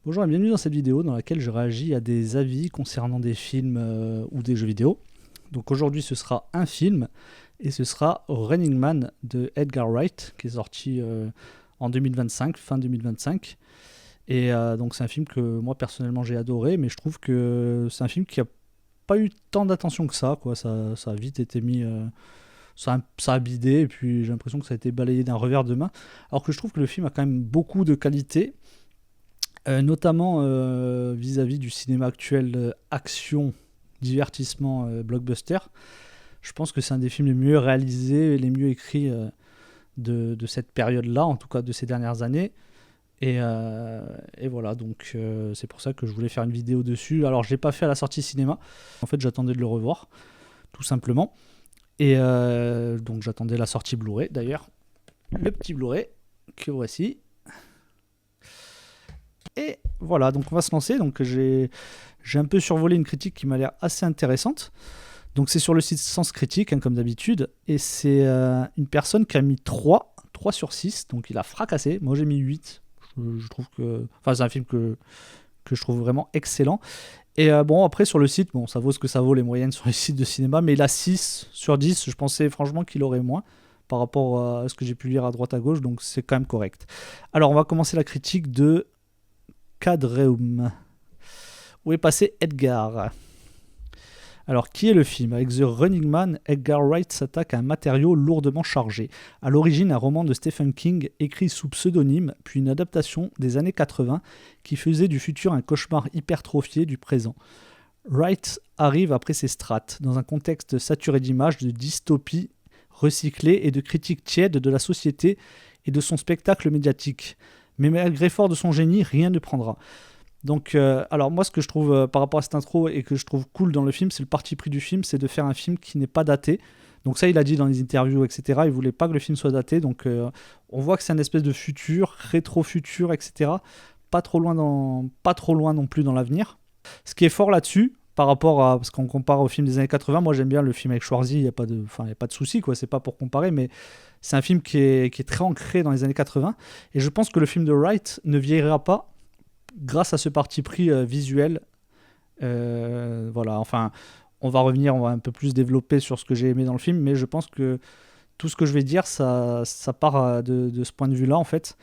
Bonjour et bienvenue dans cette vidéo dans laquelle je réagis à des avis concernant des films ou des jeux vidéo. Donc aujourd'hui ce sera un film et ce sera Running Man de Edgar Wright qui est sorti en 2025, fin 2025. Et donc c'est un film que moi personnellement j'ai adoré, mais je trouve que c'est un film qui a pas eu tant d'attention que ça, quoi. Ça a vite été mis... ça a bidé et puis j'ai l'impression que ça a été balayé d'un revers de main. Alors que je trouve que le film a quand même beaucoup de qualités. Notamment vis-à-vis du cinéma actuel, action, divertissement, blockbuster. Je pense que c'est un des films les mieux réalisés et les mieux écrits de cette période-là, en tout cas de ces dernières années. Et voilà, donc c'est pour ça que je voulais faire une vidéo dessus. Alors je l'ai pas fait à la sortie cinéma, en fait j'attendais de le revoir, tout simplement. Et donc j'attendais la sortie Blu-ray d'ailleurs. Le petit Blu-ray que voici. Et voilà, donc on va se lancer. Donc j'ai un peu survolé une critique qui m'a l'air assez intéressante. Donc c'est sur le site Sens Critique, hein, comme d'habitude. Et c'est une personne qui a mis 3 sur 6. Donc il a fracassé. Moi j'ai mis 8. Je trouve que... Enfin c'est un film que je trouve vraiment excellent. Et bon, après sur le site, bon, ça vaut ce que ça vaut les moyennes sur les sites de cinéma. Mais il a 6 sur 10. Je pensais franchement qu'il aurait moins par rapport à ce que j'ai pu lire à droite à gauche. Donc c'est quand même correct. Alors on va commencer la critique de Cadreum. Où est passé Edgar? Alors, qui est le film? Avec The Running Man, Edgar Wright s'attaque à un matériau lourdement chargé. À l'origine, un roman de Stephen King écrit sous pseudonyme, puis une adaptation des années 80 qui faisait du futur un cauchemar hypertrophié du présent. Wright arrive après ses strates, dans un contexte saturé d'images, de dystopie recyclée et de critiques tièdes de la société et de son spectacle médiatique. Mais malgré fort de son génie, rien ne prendra. Donc, alors moi, ce que je trouve par rapport à cette intro et que je trouve cool dans le film, c'est le parti pris du film, c'est de faire un film qui n'est pas daté. Donc ça, il a dit dans les interviews, etc. Il voulait pas que le film soit daté. Donc, on voit que c'est une espèce de futur, rétro-futur, etc. Pas trop loin non plus dans l'avenir. Ce qui est fort là-dessus, par rapport à... Parce qu'on compare au film des années 80, moi j'aime bien le film avec Schwarzy, il n'y a pas de souci, quoi. C'est pas pour comparer, mais c'est un film qui est très ancré dans les années 80. Et je pense que le film de Wright ne vieillira pas grâce à ce parti pris visuel. Voilà, enfin, on va un peu plus développer sur ce que j'ai aimé dans le film, mais je pense que tout ce que je vais dire, ça part de ce point de vue-là, en fait.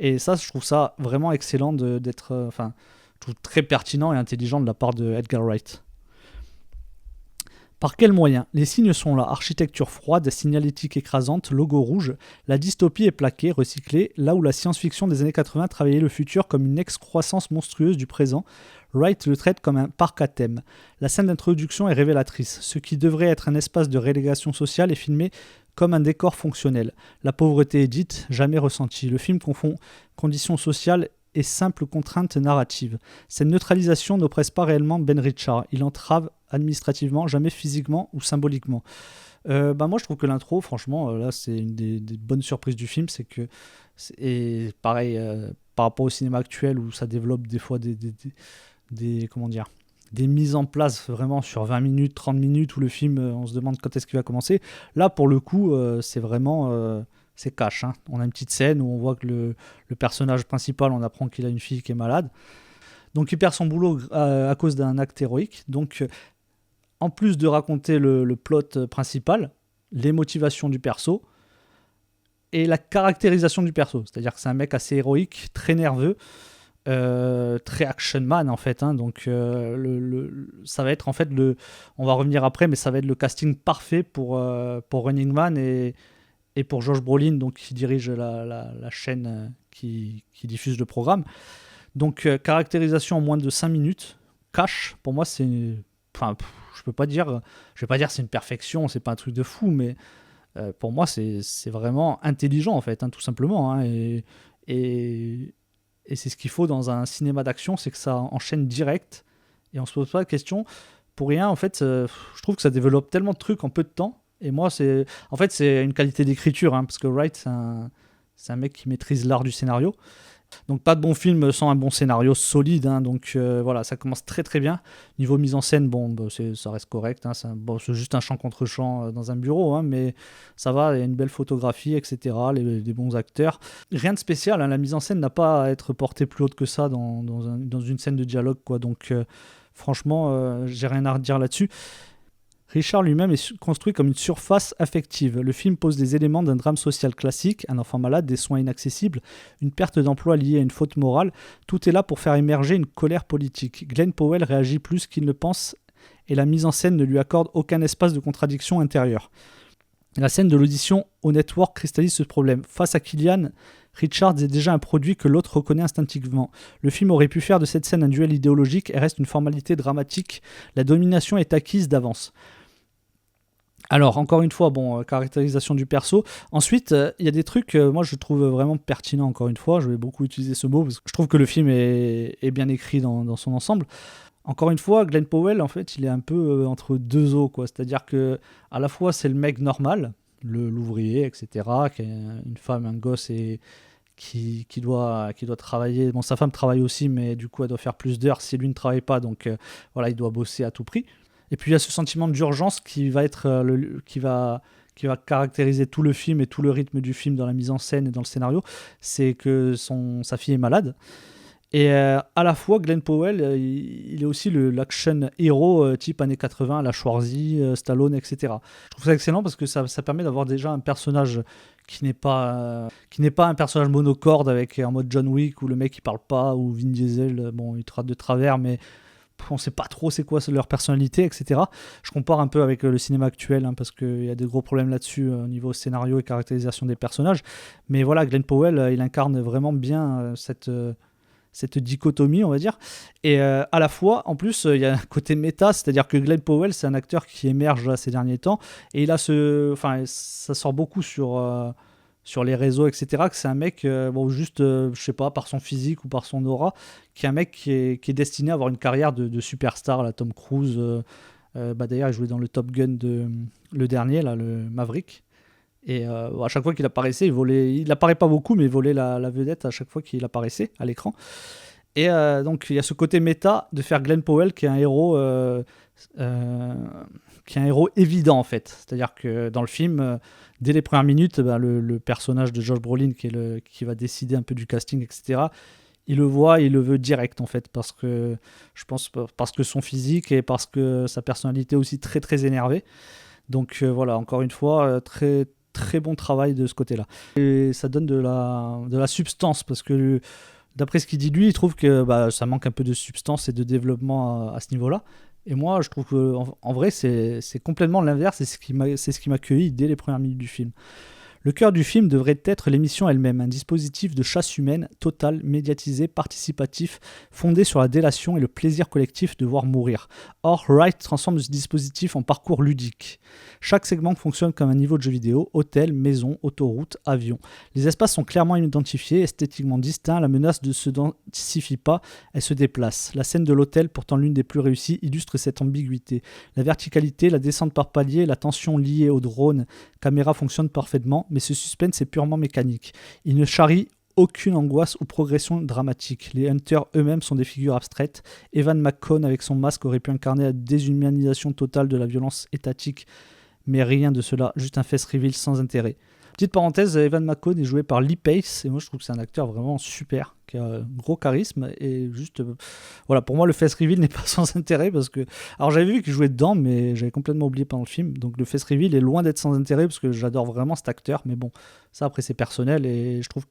Et ça, je trouve ça vraiment excellent d'être... Enfin, je trouve très pertinent et intelligent de la part de Edgar Wright. Par quels moyens? Les signes sont là, architecture froide, signalétique écrasante, logo rouge, la dystopie est plaquée, recyclée, là où la science-fiction des années 80 travaillait le futur comme une excroissance monstrueuse du présent, Wright le traite comme un parc à thème. La scène d'introduction est révélatrice, ce qui devrait être un espace de relégation sociale est filmé comme un décor fonctionnel. La pauvreté est dite, jamais ressentie. Le film confond conditions sociales et simples contraintes narratives. Cette neutralisation n'oppresse pas réellement Ben Richard, il entrave administrativement, jamais physiquement ou symboliquement. Moi je trouve que l'intro, franchement, là c'est une des bonnes surprises du film, c'est que, et pareil, par rapport au cinéma actuel où ça développe des fois comment dire, des mises en place vraiment sur 20 minutes, 30 minutes où le film, on se demande quand est-ce qu'il va commencer. Là pour le coup, c'est vraiment... c'est cash, hein. On a une petite scène où on voit que le personnage principal, on apprend qu'il a une fille qui est malade. Donc il perd son boulot à cause d'un acte héroïque. Donc en plus de raconter le plot principal, les motivations du perso et la caractérisation du perso. C'est-à-dire que c'est un mec assez héroïque, très nerveux, très action man en fait, hein. Donc ça va être en fait on va revenir après, mais ça va être le casting parfait pour Running Man et pour Josh Brolin, donc, qui dirige la chaîne qui diffuse le programme. Donc, caractérisation en moins de 5 minutes. Cash, pour moi, c'est... Enfin, je vais pas dire c'est une perfection, c'est pas un truc de fou, mais pour moi, c'est vraiment intelligent, en fait, hein, tout simplement. Hein, et c'est ce qu'il faut dans un cinéma d'action, c'est que ça enchaîne direct, et on se pose pas de questions. Pour rien, en fait, je trouve que ça développe tellement de trucs en peu de temps. Et moi, c'est une qualité d'écriture, hein, parce que Wright, c'est un mec qui maîtrise l'art du scénario. Donc pas de bon film sans un bon scénario solide, hein. Donc voilà, ça commence très très bien. Niveau mise en scène, bon, bah, ça reste correct, hein. C'est juste un champ contre champ dans un bureau, hein, mais ça va, il y a une belle photographie, etc. Des bons acteurs. Rien de spécial, hein. La mise en scène n'a pas à être portée plus haute que ça dans une scène de dialogue, quoi. Donc franchement, j'ai rien à redire là-dessus. Richard lui-même est construit comme une surface affective. Le film pose des éléments d'un drame social classique, un enfant malade, des soins inaccessibles, une perte d'emploi liée à une faute morale. Tout est là pour faire émerger une colère politique. Glenn Powell réagit plus qu'il ne pense et la mise en scène ne lui accorde aucun espace de contradiction intérieure. La scène de l'audition au network cristallise ce problème. Face à Killian, Richards est déjà un produit que l'autre reconnaît instinctivement. Le film aurait pu faire de cette scène un duel idéologique et reste une formalité dramatique. La domination est acquise d'avance. Alors, encore une fois, bon, caractérisation du perso. Ensuite, il y a des trucs, moi je trouve vraiment pertinents, encore une fois. Je vais beaucoup utiliser ce mot parce que je trouve que le film est bien écrit dans son ensemble. Encore une fois, Glenn Powell, en fait, il est un peu entre deux eaux, quoi. C'est-à-dire que à la fois, c'est le mec normal, l'ouvrier, etc., qui a une femme, un gosse et qui doit travailler. Bon, sa femme travaille aussi, mais du coup, elle doit faire plus d'heures si lui ne travaille pas. Donc, voilà, il doit bosser à tout prix. Et puis il y a ce sentiment d'urgence qui va être qui va caractériser tout le film et tout le rythme du film dans la mise en scène et dans le scénario, c'est que sa fille est malade. Et à la fois, Glenn Powell, il est aussi l'action héros type années 80, la Schwarzy, Stallone, etc. Je trouve ça excellent parce que ça permet d'avoir déjà un personnage qui n'est pas un personnage monocorde avec en mode John Wick où le mec il parle pas, ou Vin Diesel, bon il trade de travers, mais on sait pas trop c'est quoi leur personnalité, etc. Je compare un peu avec le cinéma actuel, hein, parce qu'il y a des gros problèmes là-dessus au niveau scénario et caractérisation des personnages. Mais voilà, Glenn Powell, il incarne vraiment bien cette dichotomie, on va dire. Et à la fois, en plus, il y a un côté méta, c'est-à-dire que Glenn Powell, c'est un acteur qui émerge là, ces derniers temps, et il a ça sort beaucoup sur les réseaux, etc., que c'est un mec, juste, je sais pas, par son physique ou par son aura, qui est un mec qui est destiné à avoir une carrière de superstar, là, Tom Cruise. D'ailleurs, il jouait dans le Top Gun, le dernier, là, le Maverick. Et à chaque fois qu'il apparaissait, il apparaît pas beaucoup, mais il volait la vedette à chaque fois qu'il apparaissait à l'écran. Et donc, il y a ce côté méta de faire Glenn Powell, qui est un héros évident, en fait. C'est-à-dire que dans le film, dès les premières minutes, le personnage de Josh Brolin, qui va décider un peu du casting, etc., il le voit, il le veut direct, en fait, parce que son physique et parce que sa personnalité est aussi très, très énervée. Donc voilà, encore une fois, très, très bon travail de ce côté-là. Et ça donne de la substance, parce que d'après ce qu'il dit lui, il trouve que ça manque un peu de substance et de développement à ce niveau-là. Et moi, je trouve qu'en vrai, c'est complètement l'inverse, et c'est ce qui m'a cueilli dès les premières minutes du film. Le cœur du film devrait être l'émission elle-même, un dispositif de chasse humaine, total, médiatisé, participatif, fondé sur la délation et le plaisir collectif de voir mourir. Or, Wright transforme ce dispositif en parcours ludique. Chaque segment fonctionne comme un niveau de jeu vidéo: hôtel, maison, autoroute, avion. Les espaces sont clairement identifiés, esthétiquement distincts, la menace ne se densifie pas, elle se déplace. La scène de l'hôtel, pourtant l'une des plus réussies, illustre cette ambiguïté. La verticalité, la descente par palier, la tension liée au drone, caméra fonctionne parfaitement, mais ce suspense est purement mécanique. Il ne charrie aucune angoisse ou progression dramatique. Les Hunters eux-mêmes sont des figures abstraites. Evan McCone avec son masque aurait pu incarner la déshumanisation totale de la violence étatique, mais rien de cela, juste un face reveal sans intérêt. Petite parenthèse, Evan McCone est joué par Lee Pace, et moi je trouve que c'est un acteur vraiment super, qui a un gros charisme, et juste, voilà, pour moi le face reveal n'est pas sans intérêt, parce que, alors j'avais vu qu'il jouait dedans, mais j'avais complètement oublié pendant le film, donc le face reveal est loin d'être sans intérêt, parce que j'adore vraiment cet acteur, mais bon, ça après c'est personnel, et je trouve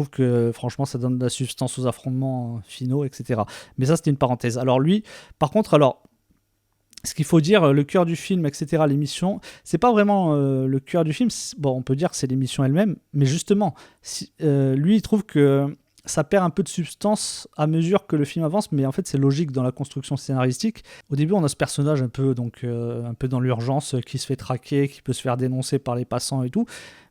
que franchement ça donne de la substance aux affrontements finaux, etc. Mais ça c'était une parenthèse. Alors lui, par contre, ce qu'il faut dire, le cœur du film, etc., l'émission, c'est pas vraiment le cœur du film. Bon, on peut dire que c'est l'émission elle-même, mais justement, lui, il trouve que ça perd un peu de substance à mesure que le film avance, mais en fait, c'est logique dans la construction scénaristique. Au début, on a ce personnage un peu dans l'urgence, qui se fait traquer, qui peut se faire dénoncer par les passants et tout.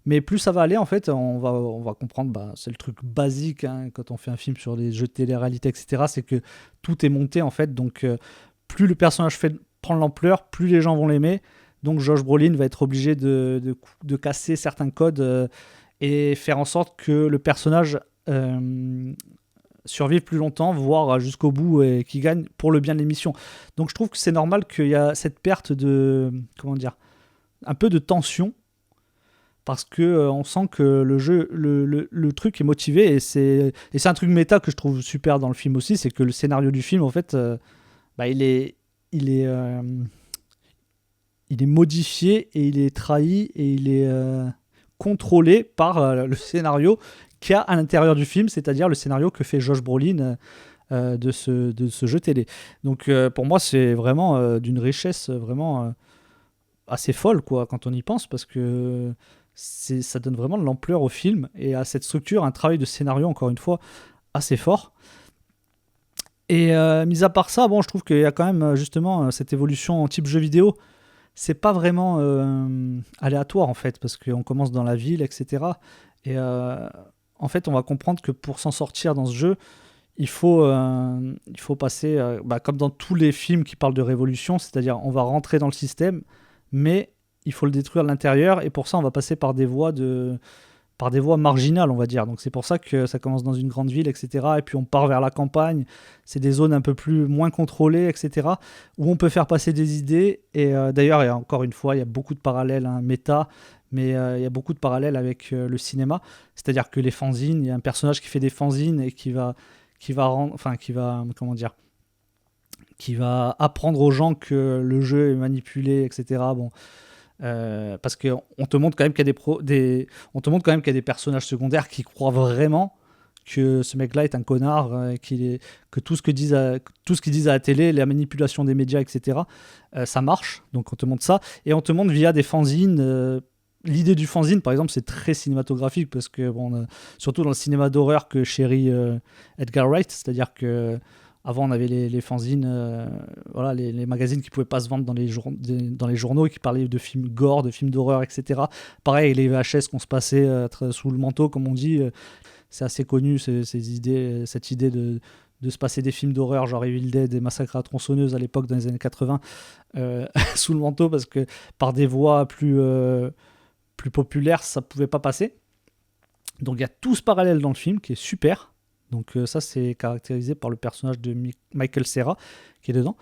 Mais plus ça va aller, en fait, on va comprendre, c'est le truc basique, hein, quand on fait un film sur des jeux de télé-réalité, etc., c'est que tout est monté, en fait, donc plus le personnage prend l'ampleur, plus les gens vont l'aimer. Donc Josh Brolin va être obligé de casser certains codes et faire en sorte que le personnage survivent plus longtemps, voire jusqu'au bout, et qui gagnent pour le bien de l'émission. Donc je trouve que c'est normal qu'il y a cette perte de, comment dire, un peu de tension, parce que on sent que le jeu, le truc est motivé, et c'est un truc méta que je trouve super dans le film aussi, c'est que le scénario du film, en fait, il est, il est, euh, il est modifié, et il est trahi, et il est contrôlé par le scénario qu'il y a à l'intérieur du film, c'est-à-dire le scénario que fait Josh Brolin de ce jeu télé. Donc pour moi, c'est vraiment d'une richesse vraiment assez folle, quoi, quand on y pense, parce que ça donne vraiment de l'ampleur au film et à cette structure, un travail de scénario, encore une fois, assez fort. Et mis à part ça, bon, je trouve qu'il y a quand même justement cette évolution en type jeu vidéo. C'est pas vraiment aléatoire, en fait, parce qu'on commence dans la ville, etc. Et en fait, on va comprendre que pour s'en sortir dans ce jeu, il faut passer, comme dans tous les films qui parlent de révolution, c'est-à-dire on va rentrer dans le système, mais il faut le détruire de l'intérieur, et pour ça, on va passer par des voies marginales, on va dire. Donc c'est pour ça que ça commence dans une grande ville, etc. Et puis on part vers la campagne. C'est des zones un peu moins contrôlées, etc. Où on peut faire passer des idées. Et d'ailleurs, et encore une fois, il y a beaucoup de parallèles, hein, méta, mais il y a beaucoup de parallèles avec le cinéma. C'est-à-dire que les fanzines, il y a un personnage qui fait des fanzines et qui va apprendre aux gens que le jeu est manipulé, etc. Bon, parce qu'on te montre quand même qu'il y a on te montre quand même qu'il y a des personnages secondaires qui croient vraiment que ce mec-là est un connard, que tout ce qu'ils disent à la télé, la manipulation des médias, etc., ça marche. Donc on te montre ça, et on te montre via des fanzines. L'idée du fanzine, par exemple, c'est très cinématographique, parce que surtout dans le cinéma d'horreur que chérit Edgar Wright, c'est-à-dire que avant, on avait les fanzines, voilà, les magazines qui ne pouvaient pas se vendre dans les journaux, et qui parlaient de films gore, de films d'horreur, etc. Pareil, les VHS qu'on se passait sous le manteau, comme on dit. C'est assez connu, cette idée de se passer des films d'horreur, genre Evil Dead et Massacre à la tronçonneuse à l'époque, dans les années 80, sous le manteau, parce que par des voies plus populaires, ça ne pouvait pas passer. Donc il y a tout ce parallèle dans le film qui est super. Donc ça, c'est caractérisé par le personnage de Michael Cera qui est dedans.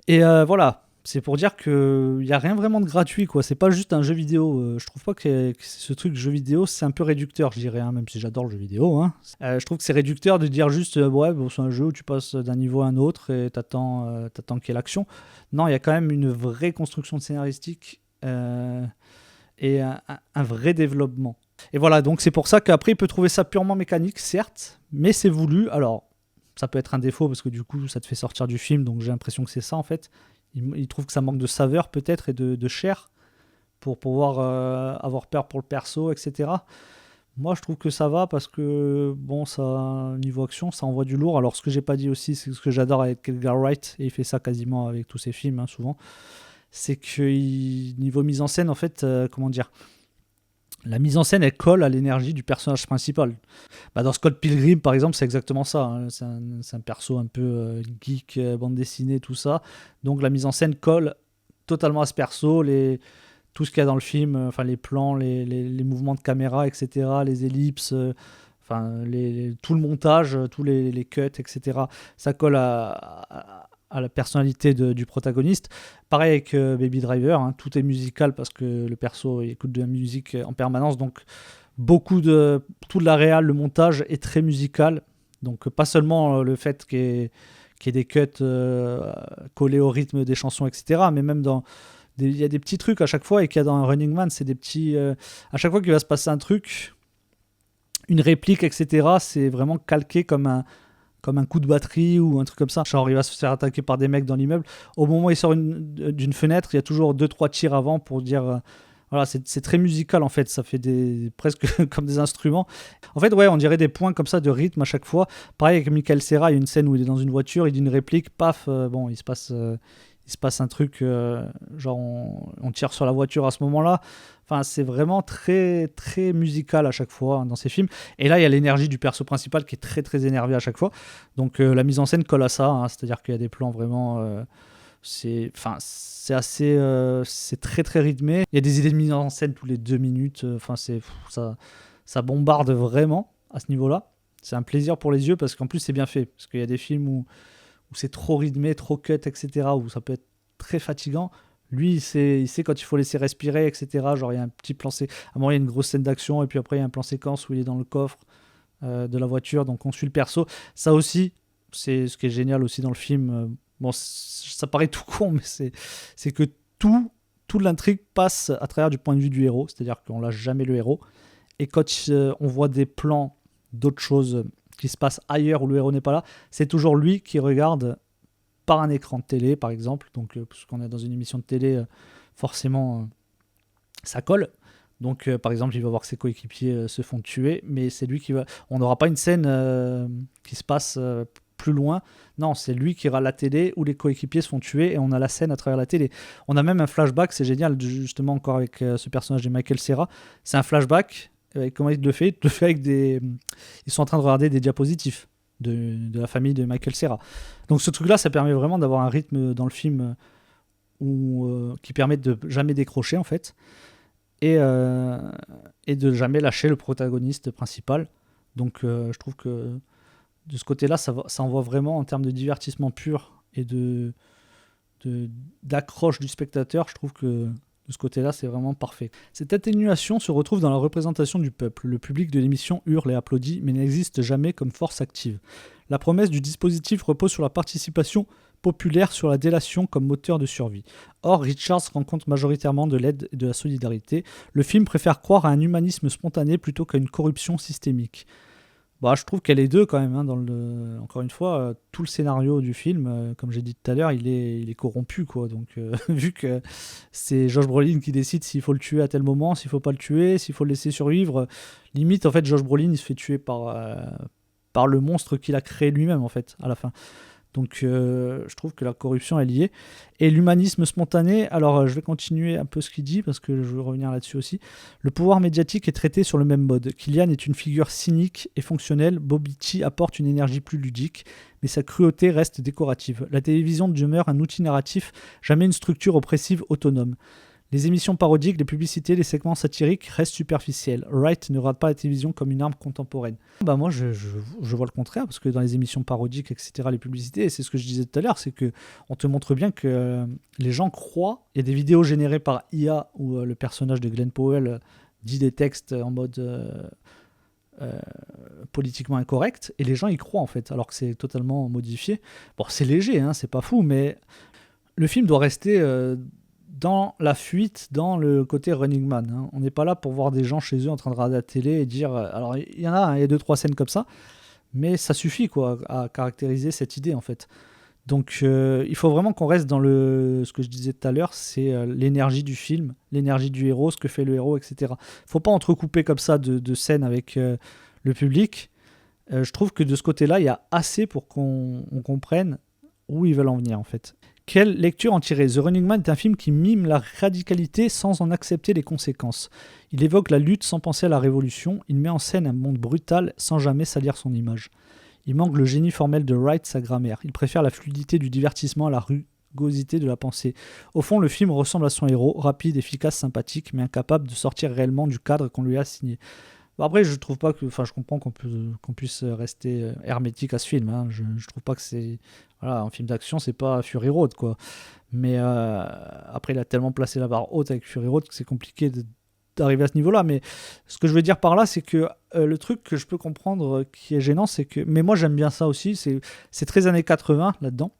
Et voilà, c'est pour dire qu'il n'y a rien vraiment de gratuit, quoi. C'est pas juste un jeu vidéo. Je trouve pas que ce truc jeu vidéo, c'est un peu réducteur, je dirais, hein, même si j'adore le jeu vidéo. Hein. Je trouve que c'est réducteur de dire juste, ouais, bon, c'est un jeu où tu passes d'un niveau à un autre et t'attends qu'il y ait l'action. Non, il y a quand même une vraie construction scénaristique et un vrai développement. Et voilà, donc c'est pour ça qu'après, il peut trouver ça purement mécanique, certes, mais c'est voulu. Alors, ça peut être un défaut, parce que du coup, ça te fait sortir du film, donc j'ai l'impression que c'est ça, en fait. Il trouve que ça manque de saveur, peut-être, et de chair, pour pouvoir avoir peur pour le perso, etc. Moi, je trouve que ça va, parce que, bon, ça, niveau action, ça envoie du lourd. Alors, ce que j'ai pas dit aussi, c'est ce que j'adore avec Edgar Wright, et il fait ça quasiment avec tous ses films, hein, souvent, c'est que niveau mise en scène, en fait, comment dire, la mise en scène, elle colle à l'énergie du personnage principal. Dans Scott Pilgrim, par exemple, c'est exactement ça. Hein. C'est un perso un peu geek, bande dessinée, tout ça. Donc la mise en scène colle totalement à ce perso. Tout ce qu'il y a dans le film, les plans, les mouvements de caméra, etc., les ellipses, tout le montage, tous les cuts, etc., ça colle à la personnalité du protagoniste. Pareil avec Baby Driver, hein, tout est musical, parce que le perso écoute de la musique en permanence, donc toute la réal, le montage est très musical, donc pas seulement le fait qu'il y ait des cuts collés au rythme des chansons, etc., mais même il y a des petits trucs à chaque fois, et qu'il y a dans Running Man, c'est des petits... à chaque fois qu'il va se passer un truc, une réplique, etc., c'est vraiment calqué comme un coup de batterie ou un truc comme ça. Genre, il va se faire attaquer par des mecs dans l'immeuble. Au moment où il sort d'une fenêtre, il y a toujours 2-3 tirs avant pour dire... voilà, c'est très musical, en fait. Ça fait presque comme des instruments. En fait, ouais, on dirait des points comme ça de rythme à chaque fois. Pareil avec Michael Cera, il y a une scène où il est dans une voiture, il dit une réplique, paf, bon, il se passe un truc, genre on tire sur la voiture à ce moment-là. Enfin, c'est vraiment très, très musical à chaque fois, hein, dans ces films. Et là, il y a l'énergie du perso principal qui est très, très énervé à chaque fois. Donc la mise en scène colle à ça, hein, c'est-à-dire qu'il y a des plans vraiment... c'est très, très rythmé. Il y a des idées de mise en scène tous les 2 minutes. Ça bombarde vraiment. à ce niveau-là. C'est un plaisir pour les yeux parce qu'en plus c'est bien fait. Parce qu'il y a des films où c'est trop rythmé, trop cut, etc., où ça peut être très fatigant. Lui, il sait quand il faut laisser respirer, etc. Genre, il y a un petit plan, à un moment, il y a une grosse scène d'action, et puis après, il y a un plan séquence où il est dans le coffre de la voiture, donc on suit le perso. Ça aussi, c'est ce qui est génial aussi dans le film. Bon, ça paraît tout con, mais c'est que toute l'intrigue passe à travers du point de vue du héros, c'est-à-dire qu'on lâche jamais le héros. Et quand on voit des plans d'autres choses qui se passent ailleurs où le héros n'est pas là, c'est toujours lui qui regarde par un écran de télé, par exemple. Donc, parce qu'on est dans une émission de télé, forcément, ça colle. Donc, par exemple, il va voir que ses coéquipiers se font tuer, mais c'est lui qui va. On n'aura pas une scène qui se passe plus loin. Non, c'est lui qui ira à la télé où les coéquipiers se font tuer et on a la scène à travers la télé. On a même un flashback, c'est génial, justement, encore avec ce personnage de Michael Cera. C'est un flashback. Comment il le fait? Il le fait avec des. Ils sont en train de regarder des diapositives de la famille de Michael Cera. Donc, ce truc-là, ça permet vraiment d'avoir un rythme dans le film qui permet de jamais décrocher, en fait. Et de jamais lâcher le protagoniste principal. Donc je trouve que de ce côté-là, ça envoie vraiment en termes de divertissement pur et d'accroche du spectateur. Je trouve que de ce côté-là, c'est vraiment parfait. Cette atténuation se retrouve dans la représentation du peuple. Le public de l'émission hurle et applaudit, mais n'existe jamais comme force active. La promesse du dispositif repose sur la participation populaire, sur la délation comme moteur de survie. Or, Richards rencontre majoritairement de l'aide et de la solidarité. Le film préfère croire à un humanisme spontané plutôt qu'à une corruption systémique. Bah, je trouve qu'elle est deux quand même. Encore une fois, tout le scénario du film, comme j'ai dit tout à l'heure, il est corrompu, quoi. Donc, vu que c'est Josh Brolin qui décide s'il faut le tuer à tel moment, s'il faut pas le tuer, s'il faut le laisser survivre. Limite, en fait, Josh Brolin, il se fait tuer par le monstre qu'il a créé lui-même, en fait, à la fin. Donc je trouve que la corruption est liée. Et l'humanisme spontané, alors je vais continuer un peu ce qu'il dit parce que je veux revenir là-dessus aussi. Le pouvoir médiatique est traité sur le même mode. Killian est une figure cynique et fonctionnelle. Bobby apporte une énergie plus ludique, mais sa cruauté reste décorative. La télévision demeure un outil narratif, jamais une structure oppressive autonome. Les émissions parodiques, les publicités, les segments satiriques restent superficiels. Wright ne regarde pas la télévision comme une arme contemporaine. Bah moi, je vois le contraire, parce que dans les émissions parodiques, etc., les publicités, et c'est ce que je disais tout à l'heure, c'est qu'on te montre bien que les gens croient. Il y a des vidéos générées par IA où le personnage de Glenn Powell dit des textes en mode politiquement incorrect, et les gens y croient en fait, alors que c'est totalement modifié. Bon, c'est léger, hein, c'est pas fou, mais le film doit rester... dans la fuite, dans le côté Running Man. Hein. On n'est pas là pour voir des gens chez eux en train de regarder la télé et dire... alors, il y en a, hein, il y a 2-3 scènes comme ça, mais ça suffit quoi, à caractériser cette idée, en fait. Donc, il faut vraiment qu'on reste dans ce que je disais tout à l'heure, c'est l'énergie du film, l'énergie du héros, ce que fait le héros, etc. Il ne faut pas entrecouper comme ça de scènes avec le public. Je trouve que de ce côté-là, il y a assez pour qu'on comprenne où ils veulent en venir, en fait. Quelle lecture en tirer? The Running Man est un film qui mime la radicalité sans en accepter les conséquences. Il évoque la lutte sans penser à la révolution. Il met en scène un monde brutal sans jamais salir son image. Il manque le génie formel de Wright, sa grammaire. Il préfère la fluidité du divertissement à la rugosité de la pensée. Au fond, le film ressemble à son héros, rapide, efficace, sympathique, mais incapable de sortir réellement du cadre qu'on lui a assigné. Après, je trouve pas que, je comprends qu'on puisse rester hermétique à ce film. Hein. Je trouve pas que c'est, voilà, un film d'action, c'est pas Fury Road, quoi. Mais après, il a tellement placé la barre haute avec Fury Road que c'est compliqué d'arriver à ce niveau-là. Mais ce que je veux dire par là, c'est que le truc que je peux comprendre qui est gênant, c'est que, mais moi j'aime bien ça aussi, c'est très années 80 là-dedans,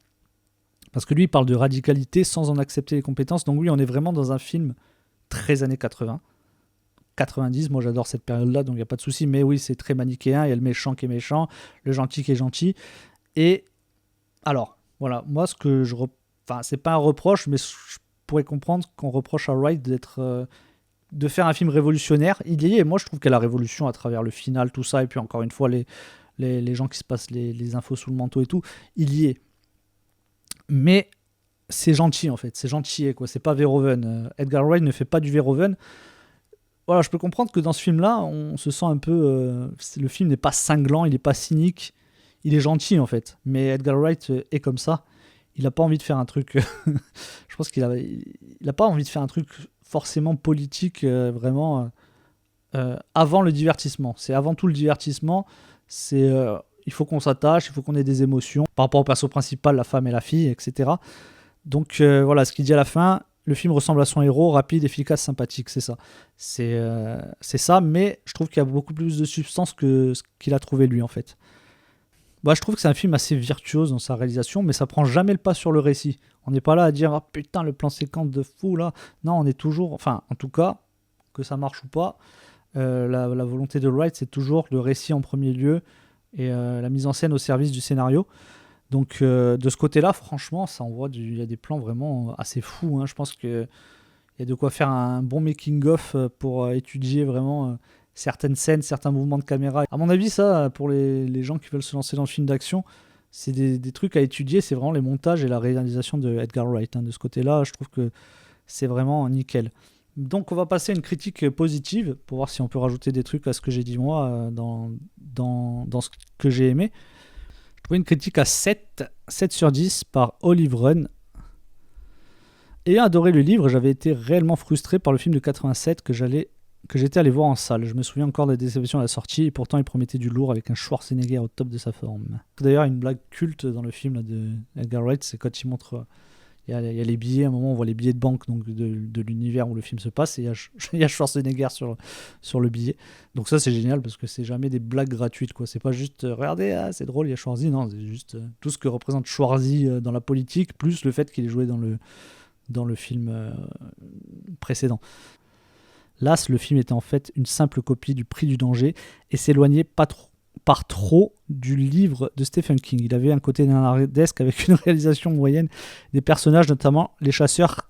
parce que lui il parle de radicalité sans en accepter les compétences. Donc oui, on est vraiment dans un film très années 80. 90, moi j'adore cette période-là, donc il n'y a pas de souci, mais oui, c'est très manichéen, il y a le méchant qui est méchant, le gentil qui est gentil, et alors, voilà, moi ce que enfin, c'est pas un reproche, mais je pourrais comprendre qu'on reproche à Wright de faire un film révolutionnaire. Il y est, et moi je trouve qu'il y a la révolution à travers le final, tout ça, et puis encore une fois, les gens qui se passent les infos sous le manteau et tout, il y est. Mais c'est gentil en fait, c'est gentil, quoi, c'est pas Verhoeven. Edgar Wright ne fait pas du Verhoeven. Voilà, je peux comprendre que dans ce film-là, on se sent un peu... le film n'est pas cinglant, il n'est pas cynique, il est gentil en fait. Mais Edgar Wright est comme ça. Il n'a pas envie de faire un truc... je pense qu'il n'a pas envie de faire un truc forcément politique, vraiment avant le divertissement. C'est avant tout le divertissement. Il faut qu'on s'attache, il faut qu'on ait des émotions par rapport au perso principal, la femme et la fille, etc. Donc voilà, ce qu'il dit à la fin, le film ressemble à son héros, rapide, efficace, sympathique, c'est ça. C'est ça, mais je trouve qu'il y a beaucoup plus de substance que ce qu'il a trouvé lui en fait. Bah, je trouve que c'est un film assez virtuose dans sa réalisation, mais ça prend jamais le pas sur le récit. On n'est pas là à dire ah putain le plan séquence de fou là. Non, on est toujours, enfin en tout cas, que ça marche ou pas, la volonté de Wright c'est toujours le récit en premier lieu et la mise en scène au service du scénario. Donc de ce côté-là, franchement, ça envoie il y a des plans vraiment assez fous. Hein. Je pense qu'il y a de quoi faire un bon making-of pour étudier vraiment certaines scènes, certains mouvements de caméra. À mon avis, ça, pour les gens qui veulent se lancer dans le film d'action, c'est des trucs à étudier. C'est vraiment les montages et la réalisation de Edgar Wright. Hein. De ce côté-là, je trouve que c'est vraiment nickel. Donc on va passer à une critique positive pour voir si on peut rajouter des trucs à ce que j'ai dit moi dans ce que j'ai aimé. Je trouvais une critique à 7 sur 10 par Olive Run. Ayant adoré le livre, j'avais été réellement frustré par le film de 87 que j'étais allé voir en salle. Je me souviens encore de la déception à la sortie et pourtant il promettait du lourd avec un Schwarzenegger au top de sa forme. D'ailleurs, une blague culte dans le film là, de Edgar Wright, c'est quand il montre... Il y a les billets, à un moment on voit les billets de banque donc de l'univers où le film se passe et il y a Schwarzenegger sur le billet. Donc ça c'est génial parce que c'est jamais des blagues gratuites, quoi. C'est pas juste regardez, c'est drôle, il y a Schwarzy, non, c'est juste tout ce que représente Schwarzy dans la politique, plus le fait qu'il ait joué dans le film précédent. Là, le film était en fait une simple copie du Prix du danger et s'éloignait par trop du livre de Stephen King. Il avait un côté nanardesque avec une réalisation moyenne des personnages, notamment les chasseurs,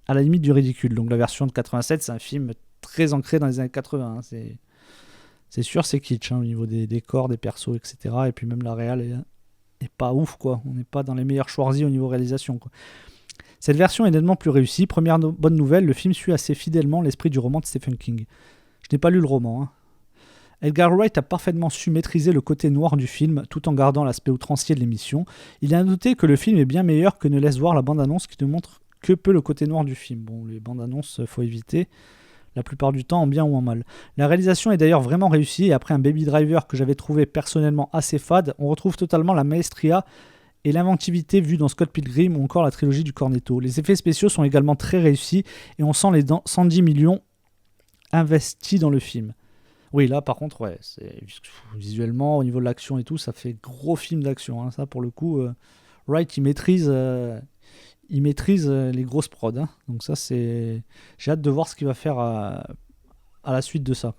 à la limite du ridicule. Donc la version de 87, c'est un film très ancré dans les années 80. Hein. C'est sûr, c'est kitsch au niveau des décors, des persos, etc. Et puis même la réal est pas ouf, quoi. On n'est pas dans les meilleurs Schwarzy au niveau réalisation, quoi. Cette version est nettement plus réussie. Première bonne nouvelle, le film suit assez fidèlement l'esprit du roman de Stephen King. Je n'ai pas lu le roman, hein. Edgar Wright a parfaitement su maîtriser le côté noir du film tout en gardant l'aspect outrancier de l'émission. Il est à noter que le film est bien meilleur que ne laisse voir la bande-annonce qui ne montre que peu le côté noir du film. Bon, les bandes-annonces, faut éviter, la plupart du temps en bien ou en mal. La réalisation est d'ailleurs vraiment réussie et après un Baby Driver que j'avais trouvé personnellement assez fade, on retrouve totalement la maestria et l'inventivité vue dans Scott Pilgrim ou encore la trilogie du Cornetto. Les effets spéciaux sont également très réussis et on sent les 110 millions investis dans le film. Oui, là, par contre, ouais, visuellement, au niveau de l'action et tout, ça fait gros film d'action. Hein. Ça, pour le coup, Wright, il maîtrise les grosses prods. Hein. Donc ça, j'ai hâte de voir ce qu'il va faire à la suite de ça.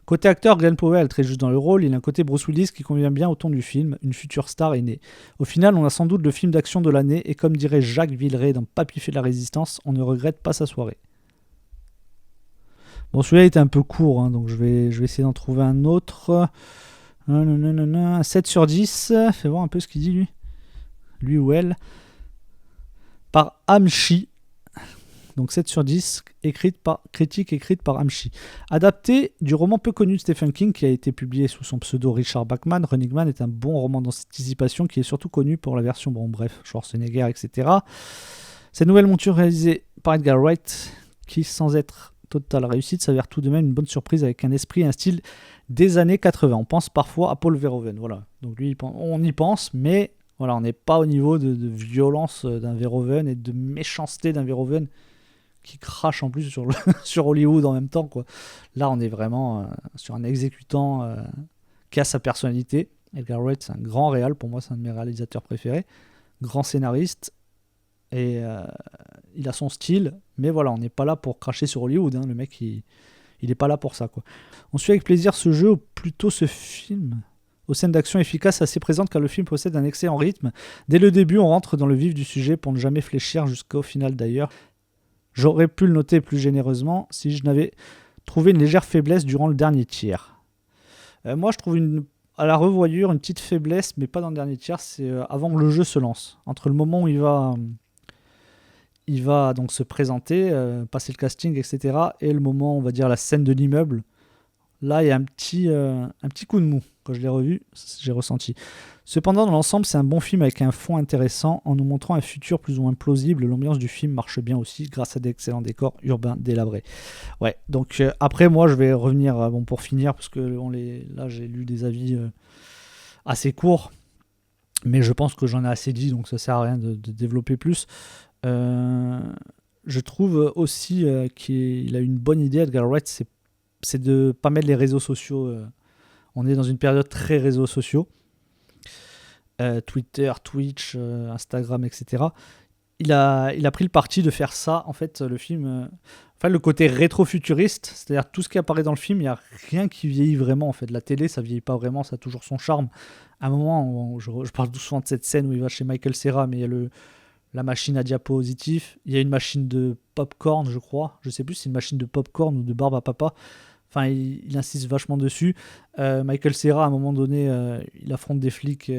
Côté acteur, Glenn Powell, très juste dans le rôle, il a un côté Bruce Willis qui convient bien au ton du film. Une future star est née. Au final, on a sans doute le film d'action de l'année et comme dirait Jacques Villeray dans Papy fait de la résistance, on ne regrette pas sa soirée. Bon, celui-là était un peu court, hein, donc je vais essayer d'en trouver un autre. 7 sur 10. Fais voir un peu ce qu'il dit, lui. Lui ou elle. Par Amchi. Donc 7 sur 10, critique écrite par Amchi. Adapté du roman peu connu de Stephen King qui a été publié sous son pseudo Richard Bachman, Running Man est un bon roman d'anticipation qui est surtout connu pour la version, Schwarzenegger, etc. Cette nouvelle monture réalisée par Edgar Wright, qui sans être totale réussite, s'avère tout de même une bonne surprise avec un esprit et un style des années 80. On pense parfois à Paul Verhoeven, voilà. Donc lui, on y pense, mais voilà, on n'est pas au niveau de violence d'un Verhoeven et de méchanceté d'un Verhoeven qui crache en plus sur Hollywood en même temps, quoi. Là, on est vraiment sur un exécutant qui a sa personnalité. Edgar Wright, c'est un grand réal, pour moi, c'est un de mes réalisateurs préférés. Grand scénariste. Et il a son style, mais voilà, on n'est pas là pour cracher sur Hollywood, hein. Le mec, il n'est pas là pour ça, quoi. On suit avec plaisir ce jeu, ou plutôt ce film, aux scènes d'action efficaces assez présentes, car le film possède un excellent rythme. Dès le début, on rentre dans le vif du sujet pour ne jamais fléchir jusqu'au final d'ailleurs. J'aurais pu le noter plus généreusement si je n'avais trouvé une légère faiblesse durant le dernier tiers. Moi, je trouve à la revoyure une petite faiblesse, mais pas dans le dernier tiers, c'est avant que le jeu se lance. Entre le moment où il va donc se présenter, passer le casting, etc., et le moment, on va dire, la scène de l'immeuble, là, il y a un petit coup de mou. Quand je l'ai revu, j'ai ressenti. Cependant, dans l'ensemble, c'est un bon film avec un fond intéressant. En nous montrant un futur plus ou moins plausible, l'ambiance du film marche bien aussi grâce à d'excellents décors urbains délabrés. Ouais, donc après, moi, je vais revenir pour finir, parce que là, j'ai lu des avis assez courts, mais je pense que j'en ai assez dit, donc ça sert à rien de développer plus. Je trouve aussi qu'il a une bonne idée, Edgar Wright, c'est de pas mettre les réseaux sociaux. On est dans une période très réseaux sociaux. Twitter, Twitch, Instagram, etc. Il a pris le parti de faire ça, en fait, le film... le côté rétro-futuriste, c'est-à-dire tout ce qui apparaît dans le film, il n'y a rien qui vieillit vraiment, en fait. La télé, ça vieillit pas vraiment, ça a toujours son charme. À un moment, je parle souvent de cette scène où il va chez Michael Cera, mais il y a la machine à diapositive, il y a une machine de popcorn, je crois. Je sais plus si c'est une machine de popcorn ou de barbe à papa. Enfin, il insiste vachement dessus. Michael Cera, à un moment donné, il affronte des flics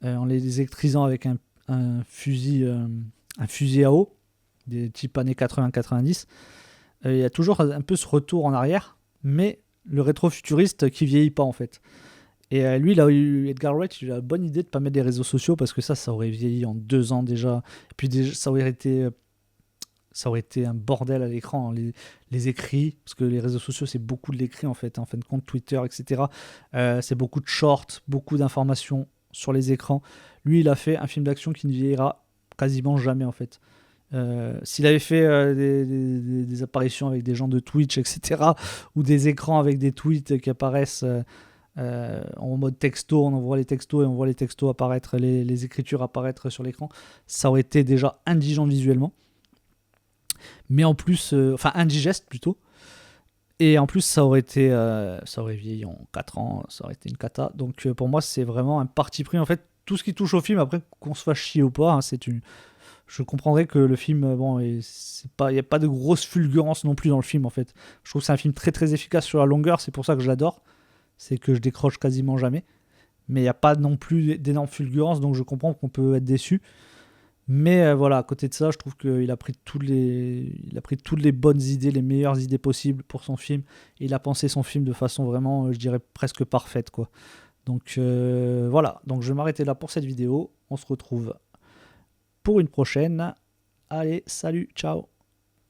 en les électrisant avec un fusil à eau, des types années 80-90. Il y a toujours un peu ce retour en arrière, mais le rétro-futuriste qui vieillit pas, en fait. Et lui, Edgar Wright, il a la bonne idée de ne pas mettre des réseaux sociaux, parce que ça aurait vieilli en 2 ans déjà. Et puis déjà, ça aurait été un bordel à l'écran, hein, les écrits, parce que les réseaux sociaux, c'est beaucoup de l'écrit, en fait de compte, Twitter, etc. C'est beaucoup de shorts, beaucoup d'informations sur les écrans. Lui, il a fait un film d'action qui ne vieillira quasiment jamais, en fait. S'il avait fait des apparitions avec des gens de Twitch, etc., ou des écrans avec des tweets qui apparaissent en mode texto, on envoie les textos et on voit les textos apparaître, les écritures apparaître sur l'écran, ça aurait été déjà indigent visuellement. Mais en plus, indigeste plutôt. Et en plus, ça aurait vieilli en 4 ans, ça aurait été une cata. Donc pour moi, c'est vraiment un parti pris. En fait, tout ce qui touche au film, après qu'on se fasse chier ou pas, je comprendrais que le film, il n'y a pas de grosse fulgurance non plus dans le film, en fait. Je trouve que c'est un film très très efficace sur la longueur, c'est pour ça que je l'adore. C'est que je décroche quasiment jamais. Mais il n'y a pas non plus d'énormes fulgurances, donc je comprends qu'on peut être déçu. Mais voilà, à côté de ça, je trouve qu'il a pris toutes les bonnes idées, les meilleures idées possibles pour son film. Et il a pensé son film de façon vraiment, je dirais, presque parfaite, quoi. Donc voilà, donc je vais m'arrêter là pour cette vidéo. On se retrouve pour une prochaine. Allez, salut, ciao.